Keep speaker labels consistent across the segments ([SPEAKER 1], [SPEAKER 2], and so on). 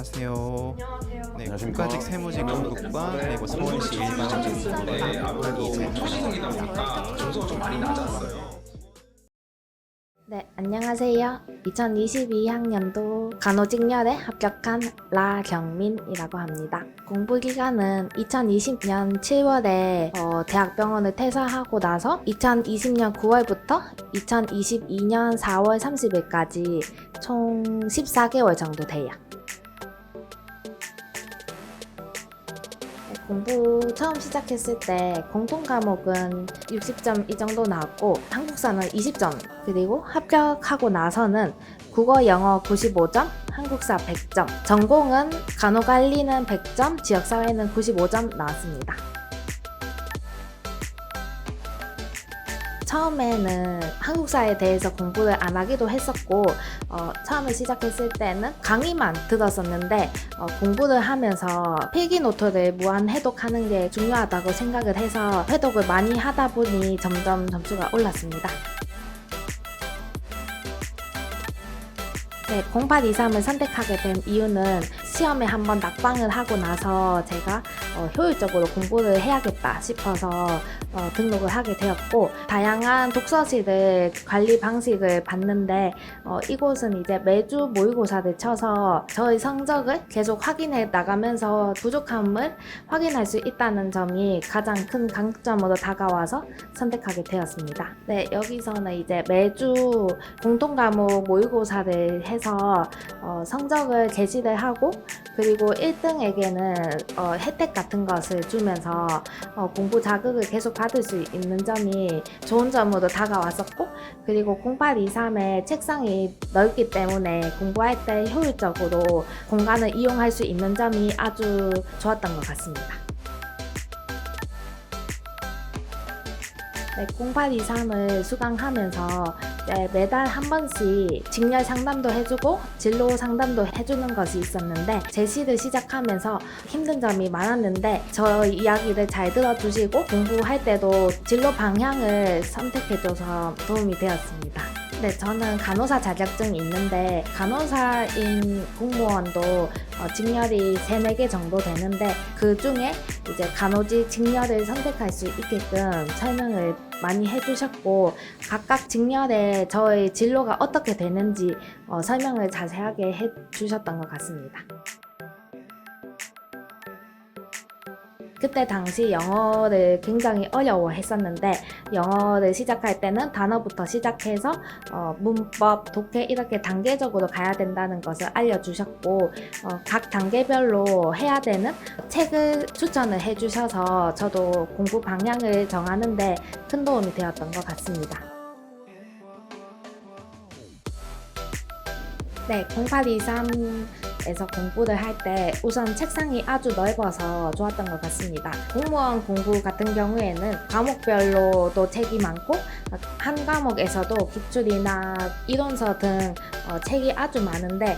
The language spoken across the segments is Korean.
[SPEAKER 1] 안녕하세요.
[SPEAKER 2] 안녕하세요.
[SPEAKER 1] 네,
[SPEAKER 3] 안녕하십니까.
[SPEAKER 1] 국가직 세무직 등록과 그리고 서울시 일반직
[SPEAKER 3] 점수가 좀 많이 낮았어요.
[SPEAKER 2] 네, 안녕하세요. 2022학년도 간호직렬에 합격한 라경민이라고 합니다. 공부기간은 2020년 7월에 대학병원을 퇴사하고 나서 2020년 9월부터 2022년 4월 30일까지 총 14개월 정도 돼요. 공부 처음 시작했을 때 공통 과목은 60점 이 정도 나왔고 한국사는 20점, 그리고 합격하고 나서는 국어 영어 95점, 한국사 100점, 전공은 간호관리는 100점, 지역사회는 95점 나왔습니다. 처음에는 한국사에 대해서 공부를 안 하기도 했었고 처음에 시작했을 때는 강의만 들었었는데 공부를 하면서 필기 노트를 무한 해독하는 게 중요하다고 생각을 해서 해독을 많이 하다 보니 점점 점수가 올랐습니다. 네, 0823을 선택하게 된 이유는 시험에 한번 낙방을 하고 나서 제가 효율적으로 공부를 해야겠다 싶어서 등록을 하게 되었고, 다양한 독서실을 관리 방식을 봤는데 이곳은 이제 매주 모의고사를 쳐서 저의 성적을 계속 확인해 나가면서 부족함을 확인할 수 있다는 점이 가장 큰 강점으로 다가와서 선택하게 되었습니다. 네, 여기서는 이제 매주 공통과목 모의고사를 해서 성적을 게시를 하고, 그리고 1등에게는 혜택 같은 것을 주면서 공부 자극을 계속 받을 수 있는 점이 좋은 점으로 다가왔었고, 그리고 0823의 책상이 넓기 때문에 공부할 때 효율적으로 공간을 이용할 수 있는 점이 아주 좋았던 것 같습니다. 네, 0823을 수강하면서 매달 한 번씩 직렬 상담도 해주고 진로 상담도 해주는 것이 있었는데, 제시를 시작하면서 힘든 점이 많았는데 저 이야기를 잘 들어주시고 공부할 때도 진로 방향을 선택해줘서 도움이 되었습니다. 네, 저는 간호사 자격증이 있는데 간호사인 공무원도 직렬이 3, 4개 정도 되는데 그 중에 이제 간호직 직렬을 선택할 수 있게끔 설명을 많이 해주셨고, 각각 직렬에 저의 진로가 어떻게 되는지 설명을 자세하게 해주셨던 것 같습니다. 그때 당시 영어를 굉장히 어려워했었는데 영어를 시작할 때는 단어부터 시작해서 문법, 독해 이렇게 단계적으로 가야 된다는 것을 알려주셨고, 각 단계별로 해야 되는 책을 추천을 해주셔서 저도 공부 방향을 정하는데 큰 도움이 되었던 것 같습니다. 네, 0823에서 공부를 할 때 우선 책상이 아주 넓어서 좋았던 것 같습니다. 공무원 공부 같은 경우에는 과목별로도 책이 많고 한 과목에서도 기출이나 이론서 등 책이 아주 많은데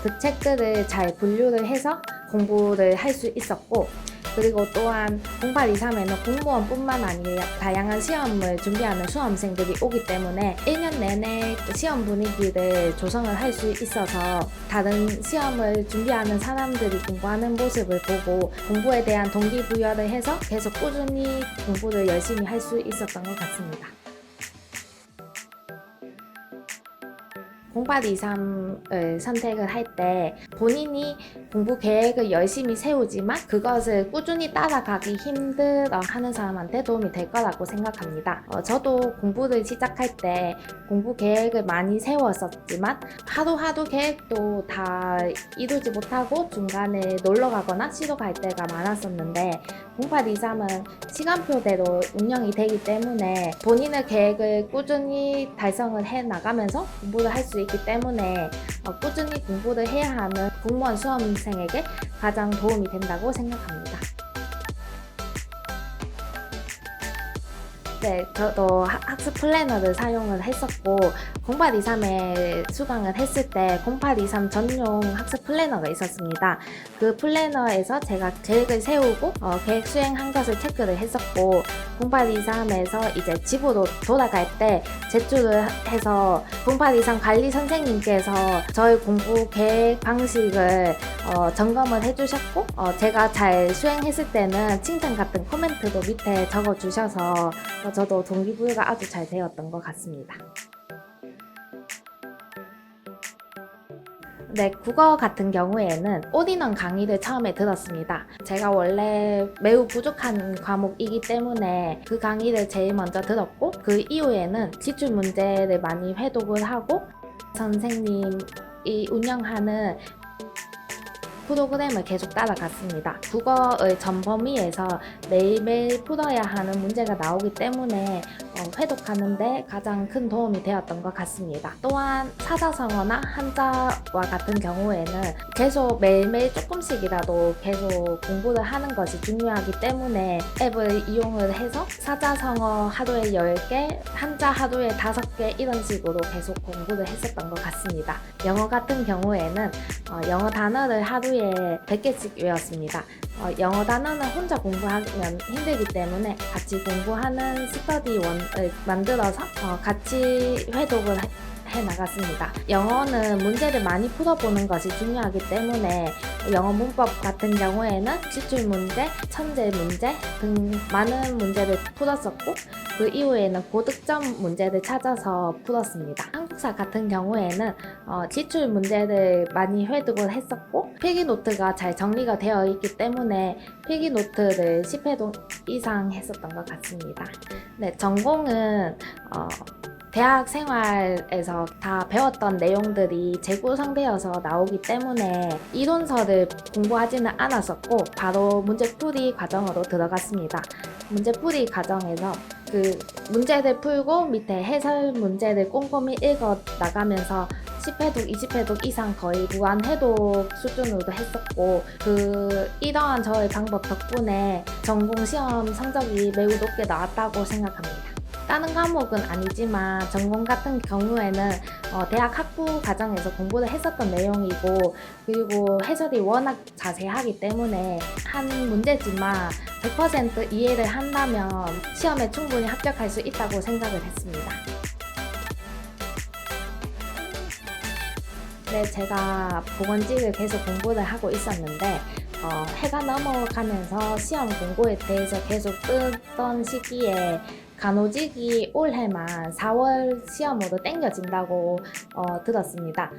[SPEAKER 2] 그 책들을 잘 분류를 해서 공부를 할 수 있었고, 그리고 또한 0823에는 공무원뿐만 아니라 다양한 시험을 준비하는 수험생들이 오기 때문에 1년 내내 시험 분위기를 조성을 할 수 있어서 다른 시험을 준비하는 사람들이 공부하는 모습을 보고 공부에 대한 동기부여를 해서 계속 꾸준히 공부를 열심히 할 수 있었던 것 같습니다. 0823을 선택을 할 때 본인이 공부 계획을 열심히 세우지만 그것을 꾸준히 따라가기 힘들어 하는 사람한테 도움이 될 거라고 생각합니다. 저도 공부를 시작할 때 공부 계획을 많이 세웠었지만 하루하루 계획도 다 이루지 못하고 중간에 놀러 가거나 쉬러 갈 때가 많았었는데 0823은 시간표대로 운영이 되기 때문에 본인의 계획을 꾸준히 달성을 해 나가면서 공부를 할 수 있기 때문에 꾸준히 공부를 해야 하는 공무원 수험생에게 가장 도움이 된다고 생각합니다. 네, 저도 학습 플래너를 사용을 했었고 0823에 수강을 했을 때 0823 전용 학습 플래너가 있었습니다. 그 플래너에서 제가 계획을 세우고 계획 수행한 것을 체크를 했었고 0823에서 이제 집으로 돌아갈 때 제출을 해서 0823 관리 선생님께서 저희 공부 계획 방식을 점검을 해주셨고 제가 잘 수행했을 때는 칭찬 같은 코멘트도 밑에 적어주셔서 저도 동기부여가 아주 잘 되었던 것 같습니다. 네, 국어 같은 경우에는 올인원 강의를 처음에 들었습니다. 제가 원래 매우 부족한 과목이기 때문에 그 강의를 제일 먼저 들었고 그 이후에는 기출 문제를 많이 회독을 하고 선생님이 운영하는 프로그램을 계속 따라갔습니다. 국어의 전 범위에서 매일매일 풀어야 하는 문제가 나오기 때문에 회독하는데 가장 큰 도움이 되었던 것 같습니다. 또한 사자성어나 한자와 같은 경우에는 계속 매일매일 조금씩이라도 계속 공부를 하는 것이 중요하기 때문에 앱을 이용을 해서 사자성어 하루에 10개, 한자 하루에 5개 이런 식으로 계속 공부를 했었던 것 같습니다. 영어 같은 경우에는 영어 단어를 하루에 100개씩 외웠습니다. 영어 단어는 혼자 공부하면 힘들기 때문에 같이 공부하는 스터디원을 만들어서 같이 회독을 해 나갔습니다. 영어는 문제를 많이 풀어보는 것이 중요하기 때문에 영어 문법 같은 경우에는 기출문제, 천재 문제 등 많은 문제를 풀었었고 그 이후에는 고득점 문제를 찾아서 풀었습니다. 한국사 같은 경우에는 기출 문제를 많이 회독을 했었고 필기노트가 잘 정리가 되어 있기 때문에 필기노트를 10회독 이상 했었던 것 같습니다. 네, 전공은 대학 생활에서 다 배웠던 내용들이 재구성되어서 나오기 때문에 이론서를 공부하지는 않았었고 바로 문제풀이 과정으로 들어갔습니다. 문제풀이 과정에서 그 문제를 풀고 밑에 해설 문제를 꼼꼼히 읽어 나가면서 10회독, 20회독 이상 거의 무한회독 수준으로 했었고 이러한 저의 방법 덕분에 전공 시험 성적이 매우 높게 나왔다고 생각합니다. 다른 과목은 아니지만 전공 같은 경우에는 대학 학부 과정에서 공부를 했었던 내용이고 그리고 해설이 워낙 자세하기 때문에 한 문제지만 100% 이해를 한다면 시험에 충분히 합격할 수 있다고 생각을 했습니다. 네, 제가 보건직을 계속 공부를 하고 있었는데 해가 넘어가면서 시험 공고에 대해서 계속 뜨던 시기에 간호직이 올해만 4월 시험으로 땡겨진다고 들었습니다.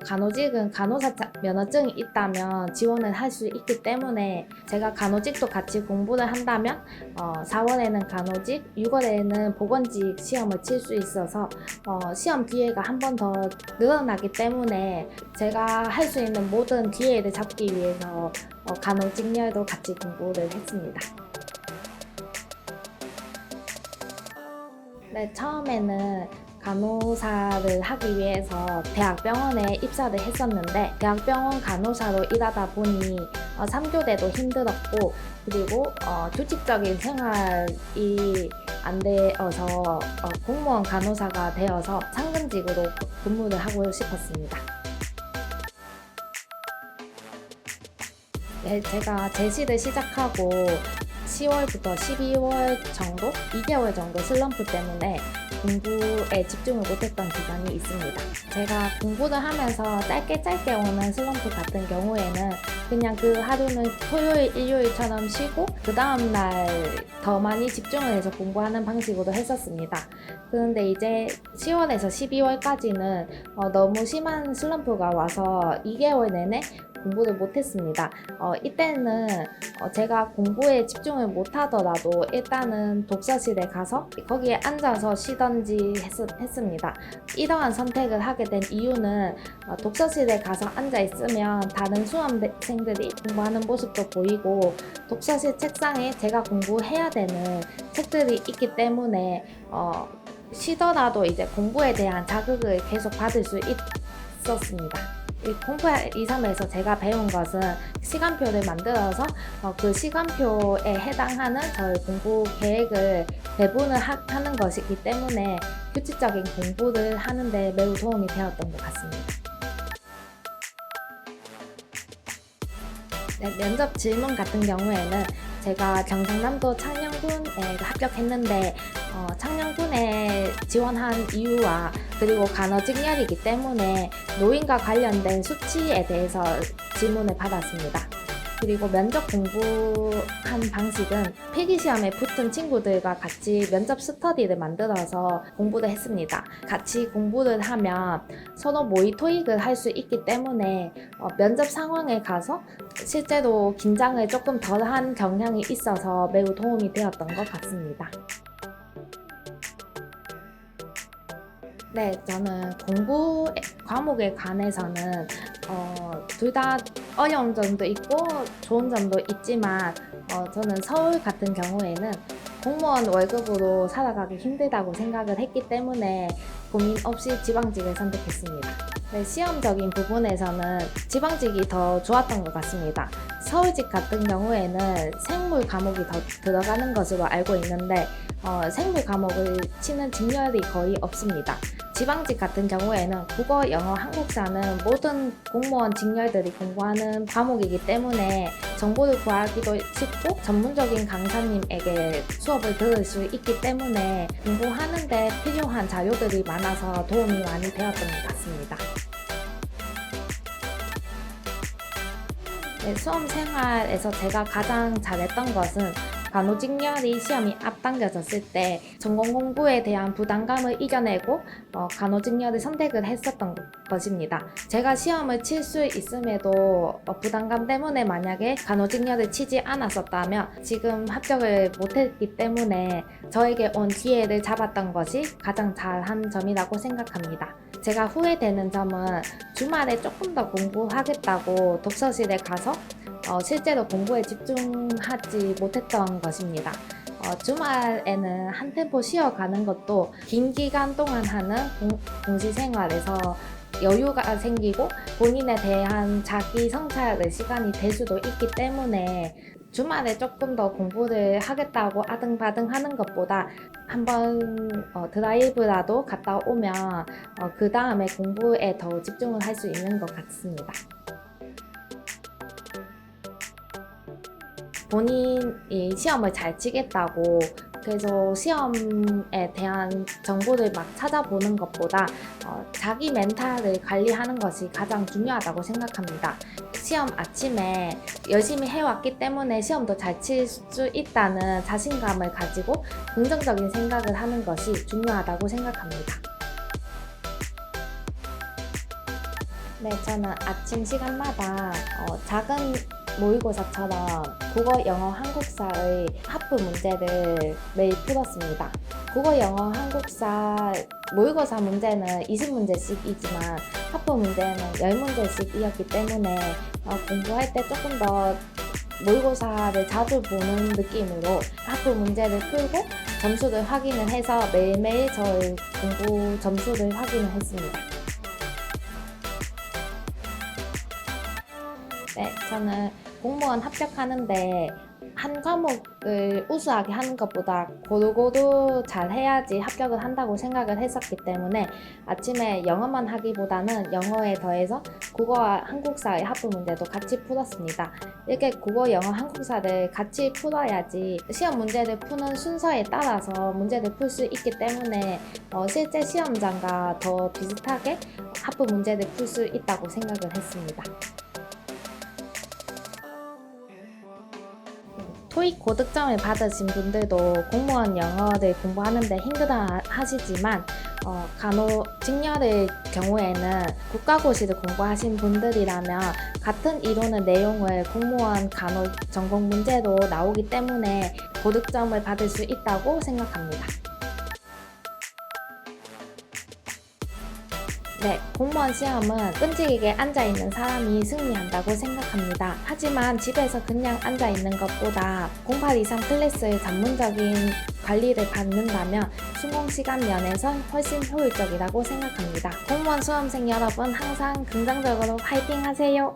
[SPEAKER 2] 간호직은 간호사 면허증이 있다면 지원을 할 수 있기 때문에 제가 간호직도 같이 공부를 한다면 4월에는 간호직, 6월에는 보건직 시험을 칠 수 있어서 시험 기회가 한 번 더 늘어나기 때문에 제가 할 수 있는 모든 기회를 잡기 위해서 간호직열도 같이 공부를 했습니다. 네, 처음에는 간호사를 하기 위해서 대학병원에 입사를 했었는데 대학병원 간호사로 일하다 보니 3교대도 힘들었고 그리고 규칙적인 생활이 안 되어서 공무원 간호사가 되어서 상근직으로 근무를 하고 싶었습니다. 네, 제가 제시를 시작하고 10월부터 12월 정도? 2개월 정도 슬럼프 때문에 공부에 집중을 못했던 기간이 있습니다. 제가 공부를 하면서 짧게 오는 슬럼프 같은 경우에는 그냥 그 하루는 토요일, 일요일처럼 쉬고 그 다음날 더 많이 집중을 해서 공부하는 방식으로 했었습니다. 그런데 이제 10월에서 12월까지는 너무 심한 슬럼프가 와서 2개월 내내 공부를 못했습니다. 이때는 제가 공부에 집중을 못하더라도 일단은 독서실에 가서 거기에 앉아서 쉬던지 했습니다. 이러한 선택을 하게 된 이유는 독서실에 가서 앉아 있으면 다른 수험생들이 공부하는 모습도 보이고 독서실 책상에 제가 공부해야 되는 책들이 있기 때문에 쉬더라도 이제 공부에 대한 자극을 계속 받을 수 있었습니다. 이 공부 2.3에서 제가 배운 것은 시간표를 만들어서 그 시간표에 해당하는 저희 공부 계획을 배분을 하는 것이기 때문에 규칙적인 공부를 하는데 매우 도움이 되었던 것 같습니다. 네, 면접 질문 같은 경우에는 제가 경상남도 창녕군에 합격했는데 창녕군에 지원한 이유와 그리고 간호직렬이기 때문에 노인과 관련된 수치에 대해서 질문을 받았습니다. 그리고 면접 공부한 방식은 필기시험에 붙은 친구들과 같이 면접 스터디를 만들어서 공부를 했습니다. 같이 공부를 하면 서로 모의 토익을 할 수 있기 때문에 면접 상황에 가서 실제로 긴장을 조금 덜한 경향이 있어서 매우 도움이 되었던 것 같습니다. 네, 저는 공부 과목에 관해서는 둘 다 어려운 점도 있고 좋은 점도 있지만 저는 서울 같은 경우에는 공무원 월급으로 살아가기 힘들다고 생각을 했기 때문에 고민 없이 지방직을 선택했습니다. 네, 시험적인 부분에서는 지방직이 더 좋았던 것 같습니다. 서울직 같은 경우에는 생물 과목이 더 들어가는 것으로 알고 있는데 생물 과목을 치는 직렬이 거의 없습니다. 지방직 같은 경우에는 국어, 영어, 한국사는 모든 공무원 직렬들이 공부하는 과목이기 때문에 정보를 구하기도 쉽고 전문적인 강사님에게 수업을 들을 수 있기 때문에 공부하는데 필요한 자료들이 많아서 도움이 많이 되었던 것 같습니다. 네, 수험 생활에서 제가 가장 잘했던 것은 간호직렬이 시험이 앞당겨졌을 때 전공 공부에 대한 부담감을 이겨내고 간호직렬을 선택을 했었던 것입니다. 제가 시험을 칠 수 있음에도 부담감 때문에 만약에 간호직렬을 치지 않았었다면 지금 합격을 못했기 때문에 저에게 온 기회를 잡았던 것이 가장 잘한 점이라고 생각합니다. 제가 후회되는 점은 주말에 조금 더 공부하겠다고 독서실에 가서 실제로 공부에 집중하지 못했던 것입니다. 주말에는 한 템포 쉬어가는 것도 긴 기간 동안 하는 공시 생활에서 여유가 생기고 본인에 대한 자기 성찰의 시간이 될 수도 있기 때문에 주말에 조금 더 공부를 하겠다고 아등바등 하는 것보다 한번 드라이브라도 갔다 오면 그 다음에 공부에 더 집중을 할 수 있는 것 같습니다. 본인이 시험을 잘 치겠다고 그래서 시험에 대한 정보를 막 찾아보는 것보다 자기 멘탈을 관리하는 것이 가장 중요하다고 생각합니다. 시험 아침에 열심히 해왔기 때문에 시험도 잘 칠 수 있다는 자신감을 가지고 긍정적인 생각을 하는 것이 중요하다고 생각합니다. 네, 저는 아침 시간마다 작은 모의고사처럼 국어, 영어, 한국사의 하프 문제를 매일 풀었습니다. 국어, 영어, 한국사 모의고사 문제는 20문제씩이지만 하프 문제는 10문제씩이었기 때문에 공부할 때 조금 더 모의고사를 자주 보는 느낌으로 하프 문제를 풀고 점수를 확인을 해서 매일매일 저의 공부 점수를 확인을 했습니다. 네, 저는 공무원 합격하는데 한 과목을 우수하게 하는 것보다 고루고루 잘 해야지 합격을 한다고 생각을 했었기 때문에 아침에 영어만 하기보다는 영어에 더해서 국어와 한국사의 하프 문제도 같이 풀었습니다. 이렇게 국어, 영어, 한국사를 같이 풀어야지 시험 문제를 푸는 순서에 따라서 문제를 풀 수 있기 때문에 실제 시험장과 더 비슷하게 하프 문제를 풀 수 있다고 생각을 했습니다. 토익 고득점을 받으신 분들도 공무원 영어를 공부하는데 힘들어 하시지만 간호직렬의 경우에는 국가고시를 공부하신 분들이라면 같은 이론의 내용을 공무원 간호 전공 문제로 나오기 때문에 고득점을 받을 수 있다고 생각합니다. 네, 공무원 시험은 끈질기게 앉아있는 사람이 승리한다고 생각합니다. 하지만 집에서 그냥 앉아있는 것보다 0823 클래스의 전문적인 관리를 받는다면 순공시간 면에서 훨씬 효율적이라고 생각합니다. 공무원 수험생 여러분 항상 긍정적으로 화이팅 하세요.